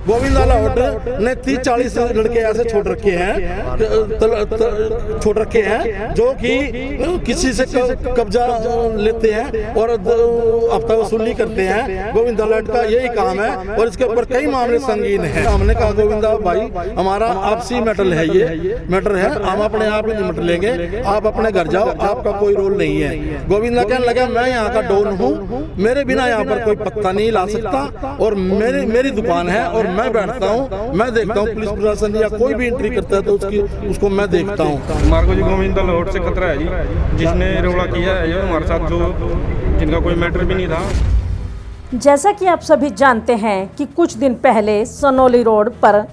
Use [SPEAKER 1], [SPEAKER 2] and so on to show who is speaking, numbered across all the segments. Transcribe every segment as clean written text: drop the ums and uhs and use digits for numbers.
[SPEAKER 1] गोविंदा लाहौट ने 30-40 लड़के ऐसे छोड़ रखे हैं जो कि किसी से कब्जा लेते हैं और हफ्ता वसूली करते हैं। गोविंदा लाहौट का यही काम है और इसके ऊपर कई मामले संगीन हैं। हमने कहा गोविंदा भाई हमारा आपसी मैटर है, ये मैटर है, हम अपने आप ही निपट लेंगे, आप अपने घर जाओ, आपका कोई रोल नहीं है। गोविंदा कहने लगा मैं यहाँ का डॉन हूँ, मेरे बिना यहाँ पर कोई पत्ता नहीं ला सकता और मेरी दुकान है और मैं बैठता हूँ, मैं देखता हूँ पुलिस प्रशासन या कोई भी एंट्री करता है तो उसको मैं देखता हूँ।
[SPEAKER 2] हमारे को जी गोविंदा लाहौट से खतरा है जी, जिसने रौला किया है जो हमारे साथ, जो जिनका कोई मैटर भी नहीं था।
[SPEAKER 3] जैसा कि आप सभी जानते हैं कि कुछ दिन पहले सनोली रोड पर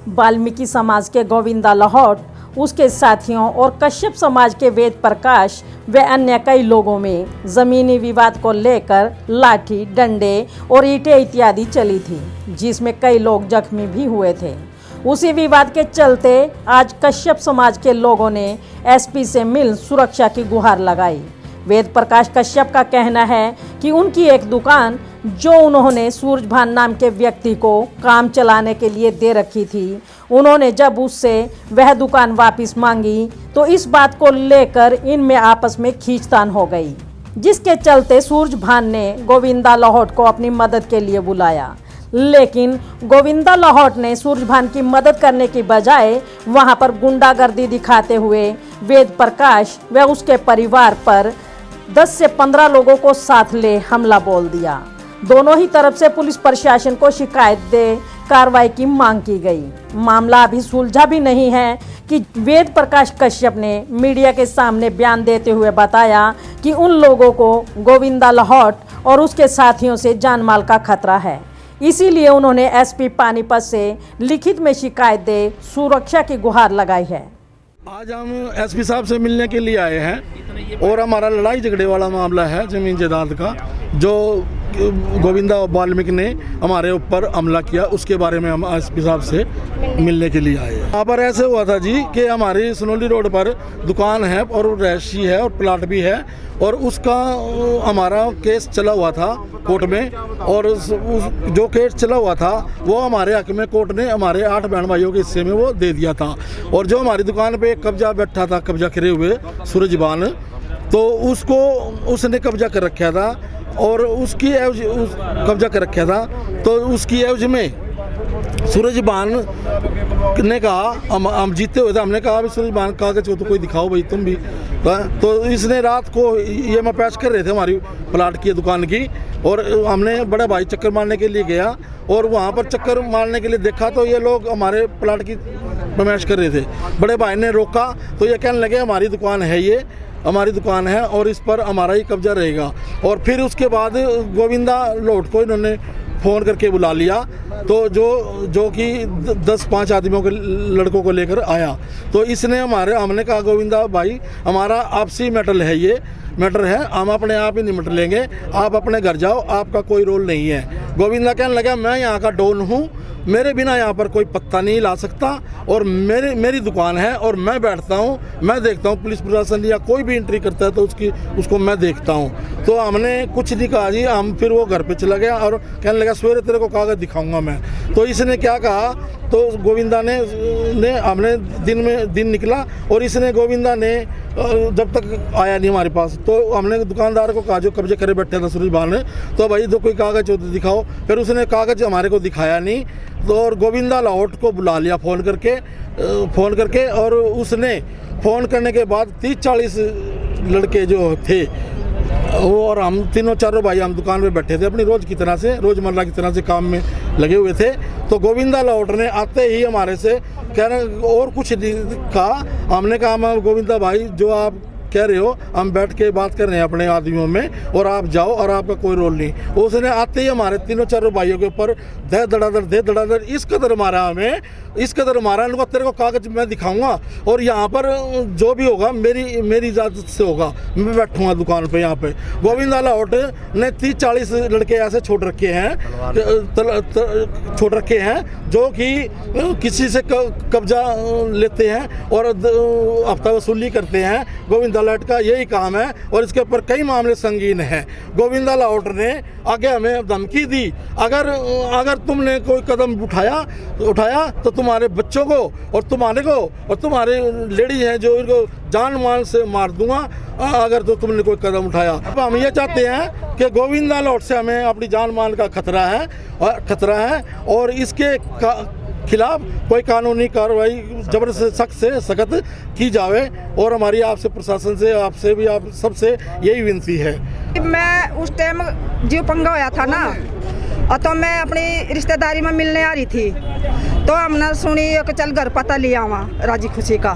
[SPEAKER 3] वाल्मीकि समाज के गोविंदा लाहौट, उसके साथियों और कश्यप समाज के वेद प्रकाश व अन्य कई लोगों में ज़मीनी विवाद को लेकर लाठी, डंडे और ईंटें इत्यादि चली थी, जिसमें कई लोग जख्मी भी हुए थे। उसी विवाद के चलते आज कश्यप समाज के लोगों ने एसपी से मिल सुरक्षा की गुहार लगाई। वेद प्रकाश कश्यप का कहना है कि उनकी एक दुकान जो उन्होंने सूरजभान नाम के व्यक्ति को काम चलाने के लिए दे रखी थी, उन्होंने जब उससे वह दुकान वापस मांगी तो इस बात को लेकर इनमें आपस में खींचतान हो गई, जिसके चलते सूरजभान ने गोविंदा लाहौट को अपनी मदद के लिए बुलाया। लेकिन गोविंदा लाहौट ने सूरजभान की मदद करने की बजाय वहां पर गुंडागर्दी दिखाते हुए वेद प्रकाश व उसके परिवार पर 10 से 15 लोगों को साथ ले हमला बोल दिया। दोनों ही तरफ से पुलिस प्रशासन को शिकायत दे कार्रवाई की मांग की गई। मामला अभी सुलझा भी नहीं है कि वेद प्रकाश कश्यप ने मीडिया के सामने बयान देते हुए बताया कि उन लोगों को गोविंदा लाहौट और उसके साथियों से जानमाल का खतरा है, इसीलिए उन्होंने एसपी पानीपत से लिखित में शिकायत दे सुरक्षा की गुहार लगाई है।
[SPEAKER 1] आज हम एसपी साहब से मिलने के लिए आए हैं और हमारा लड़ाई झगड़े वाला मामला है जमीन जायदाद का, जो गोविंदा वाल्मीकि ने हमारे ऊपर हमला किया, उसके बारे में हम एसपी साहब से मिलने के लिए आए हैं। यहाँ पर ऐसे हुआ था जी कि हमारी सनोली रोड पर दुकान है और रैशी है और प्लाट भी है और उसका हमारा केस चला हुआ था कोर्ट में और जो केस चला हुआ था वो हमारे हक में कोर्ट ने हमारे 8 बहन भाइयों के हिस्से में वो दे दिया था। और जो हमारी दुकान पे कब्जा बैठा था, कब्जा करे हुए सूरजभान, तो उसको उसने कब्जा कर रखा था और उसकी कब्जा कर रखा था, तो उसकी एवज में सूरजभान ने कहा, हम जीते हुए थे, हमने कहा भी सूरजभान कागज हो तो कोई दिखाओ भाई तुम भी, तो इसने रात को ये मैं पैच कर रहे थे हमारी प्लाट की दुकान की, और हमने बड़ा भाई चक्कर मारने के लिए गया और वहाँ पर चक्कर मारने के लिए देखा तो ये लोग हमारे प्लाट की पैच कर रहे थे। बड़े भाई ने रोका तो ये कहने लगे हमारी दुकान है, ये हमारी दुकान है और इस पर हमारा ही कब्जा रहेगा। और फिर उसके बाद गोविंदा लाहौट को इन्होंने फ़ोन करके बुला लिया, तो जो कि 10-5 आदमियों के लड़कों को लेकर आया, तो इसने हमने कहा गोविंदा भाई हमारा आपसी मैटर है, ये मैटर है, हम अपने आप ही निपट लेंगे, आप अपने घर जाओ, आपका कोई रोल नहीं है। गोविंदा कहने लगा मैं यहाँ का डॉन हूँ, मेरे बिना यहाँ पर कोई पत्ता नहीं ला सकता और मेरी दुकान है और मैं बैठता हूँ, मैं देखता हूँ पुलिस प्रशासन या कोई भी एंट्री करता है तो उसको मैं देखता हूँ। तो हमने कुछ नहीं कहा जी, हम फिर वो घर पे चला गया और कहने लगा सवेरे तेरे को कागज़ दिखाऊंगा मैं। तो इसने क्या कहा, तो गोविंदा ने हमने दिन निकला और इसने गोविंदा ने जब तक आया नहीं हमारे पास, तो हमने दुकानदार को कहा जो कब्जे करे बैठे था सूरजभान ने, तो भाई दो कोई कागज़ हो तो दिखाओ। फिर उसने कागज़ हमारे को दिखाया नहीं, तो और गोविंदा लाहौट को बुला लिया फ़ोन करके और उसने फ़ोन करने के बाद 30-40 लड़के जो थे वो और हम तीनों-चारों भाई हम दुकान पे बैठे थे, अपनी रोज़मर्रा की तरह से काम में लगे हुए थे। तो गोविंदा लाहौट ने आते ही हमारे से कहना और कुछ नहीं कहा, हमने कहा हम गोविंदा भाई जो आप कह रहे हो हम बैठ के बात कर रहे हैं अपने आदमियों में और आप जाओ और आपका कोई रोल नहीं। उसने आते ही हमारे तीनों-चारों भाइयों के ऊपर दे धड़ाधड़ इस कदर मारा, हमें इस कदर मारा, इनको तेरे को कागज मैं दिखाऊंगा और यहाँ पर जो भी होगा मेरी इजाज़त से होगा, मैं बैठूंगा दुकान पे। यहाँ पे गोविंदा लाहौट ने 30-40 लड़के ऐसे छोड़ रखे हैं जो कि किसी से कब्जा लेते हैं और हफ्ता वसूली करते हैं। गोविंदा अलर्ट का यही काम है और इसके ऊपर कई मामले संगीन हैं। गोविंदा लाहौट ने आगे हमें धमकी दी, अगर तुमने कोई कदम उठाया तो तुम्हारे बच्चों को और तुम्हारे लेडीज हैं जो इनको जान माल से मार दूंगा अगर तो तुमने कोई कदम उठाया। अब हम ये चाहते हैं कि गोविंदा लाहौट से हमें अपनी जान माल का खतरा है और इसके खिलाफ कोई कानूनी कार्रवाई जबर से सख्त की जावे और हमारी आपसे प्रशासन से आपसे भी आप सबसे यही विनती है।
[SPEAKER 4] मैं उस टाइम जो पंगा होया था ना तो मैं अपनी रिश्तेदारी में मिलने आ रही थी तो हमने सुनी कि चल घर पता लिया वहाँ राजी खुशी का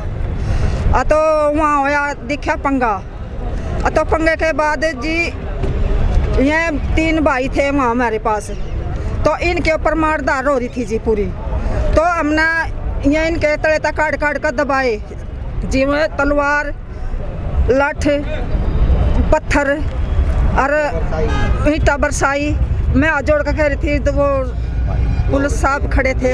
[SPEAKER 4] तो वहाँ होया दिखा पंगा तो पंगे के बाद जी ये 3 भाई थे वहाँ हमारे पास तो इनके ऊपर मारधार हो रही थी जी पूरी। तो हमने ये इनके तले तक काट कर दबाए जी में तलवार लाठ पत्थर और ईंटा बरसाई। मैं हाथ जोड़ कर कह रही थी तो वो पुलिस साहब खड़े थे,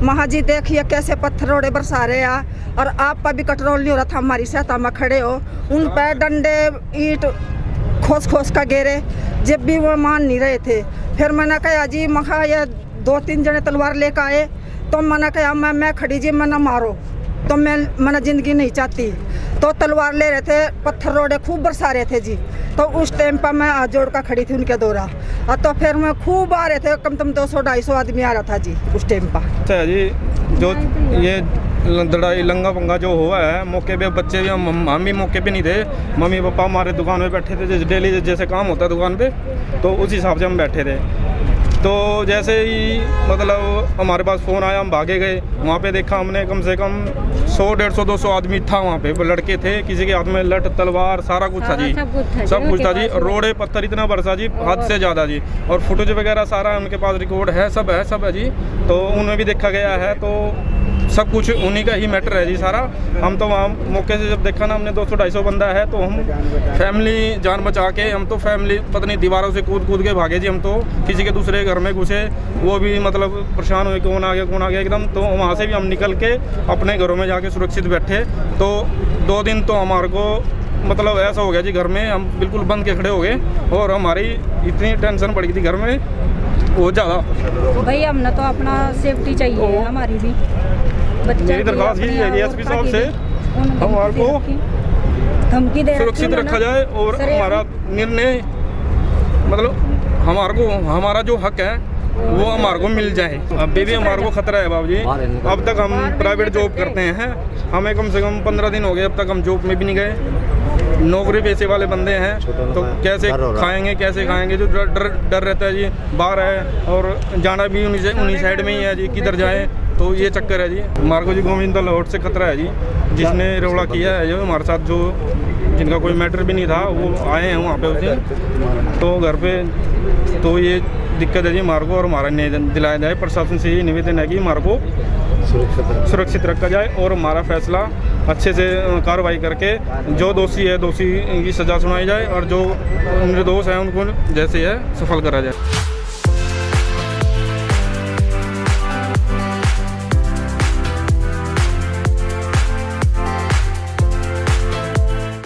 [SPEAKER 4] महाजी देखिए कैसे पत्थर रोड़े बरसा रहे हैं और आप पर भी कंट्रोल नहीं हो रहा था, हमारी सहायता में खड़े हो। उन पर डंडे ईंट खोस का गेरे जब भी वो मान नहीं रहे थे। फिर मैंने कहा जी मखा ये 2-3 जने तलवार लेकर आए तो मैंने कहा मैं खड़ी जी मैं ना मारो तो मैंने ज़िंदगी नहीं चाहती। तो तलवार ले रहे थे, पत्थर रोड़े खूब बरसा रहे थे जी। तो उस टाइम पर मैं हाथ जोड़ कर खड़ी थी उनके दौरा तो फिर मैं खूब आ रहे थे, कम 200-250 आदमी आ रहा था जी उस टाइम पर।
[SPEAKER 2] अच्छा जी, जो ये लड़ाई लंगा पंगा जो हुआ है मौके पे बच्चे भी हम भी मौके पे नहीं थे, मम्मी पापा हमारे दुकान पे बैठे थे, जैसे डेली जैसे काम होता है दुकान पे तो उस हिसाब से हम बैठे थे। तो जैसे ही मतलब हमारे पास फ़ोन आया हम भागे गए, वहाँ पे देखा हमने कम से कम 100-150-200 आदमी था वहाँ पे, वो लड़के थे, किसी के हाथ में लठ तलवार सारा कुछ था जी, सब कुछ था जी। रोड़े पत्थर इतना बरसा जी हद से ज़्यादा जी, और फुटेज वगैरह सारा उनके पास रिकॉर्ड है, सब है जी। तो उनमें भी देखा गया है, तो सब कुछ उन्हीं का ही मैटर है जी सारा। हम तो वहाँ मौके से जब देखा ना हमने 200-250 बंदा है तो हम फैमिली जान बचा के हम तो फैमिली पता नहीं दीवारों से कूद के भागे जी। हम तो किसी के दूसरे घर में घुसे, वो भी मतलब परेशान हुए कौन आ गया एकदम। तो वहाँ से भी हम निकल के अपने घरों में जाके सुरक्षित बैठे। तो 2 दिन तो हमारे को मतलब ऐसा हो गया जी, घर में हम बिल्कुल बंद के खड़े हो गए और हमारी इतनी टेंशन पड़ गई थी घर में बहुत ज़्यादा।
[SPEAKER 5] भाई हमने तो अपना सेफ्टी चाहिए हमारी भी।
[SPEAKER 2] मेरी दरख्वास्त यही है एसपी साहब से हमारे को
[SPEAKER 5] धमकी दे
[SPEAKER 2] सुरक्षित रखा जाए और हमारा निर्णय मतलब हमारा जो हक है वो हमारे को मिल जाए। अभी भी हमारे को खतरा है बाबूजी। अब तक हम प्राइवेट जॉब करते हैं, हमें कम से कम 15 दिन हो गए अब तक हम जॉब में भी नहीं गए। नौकरी पैसे वाले बंदे हैं तो कैसे खाएंगे जो डर रहता है जी। बाहर है और जाना भी उन्हीं साइड में ही है जी, किधर जाए तो ये चक्कर है जी। हमारे को जी गोविंदा लाहौट से खतरा है जी, जिसने रौला किया है जो हमारे साथ, जो जिनका कोई मैटर भी नहीं था वो आए हैं वहाँ पे उस दिन तो घर पे। तो ये दिक्कत है जी हमारे को, और हमारा न्याय दिलाया जाए। प्रशासन से यही निवेदन है कि हमारे को सुरक्षित रखा जाए और हमारा फैसला अच्छे से कार्रवाई करके जो दोषी है दोषी की सज़ा सुनाई जाए और जो निर्दोष है उनको जैसे है सफल करा जाए।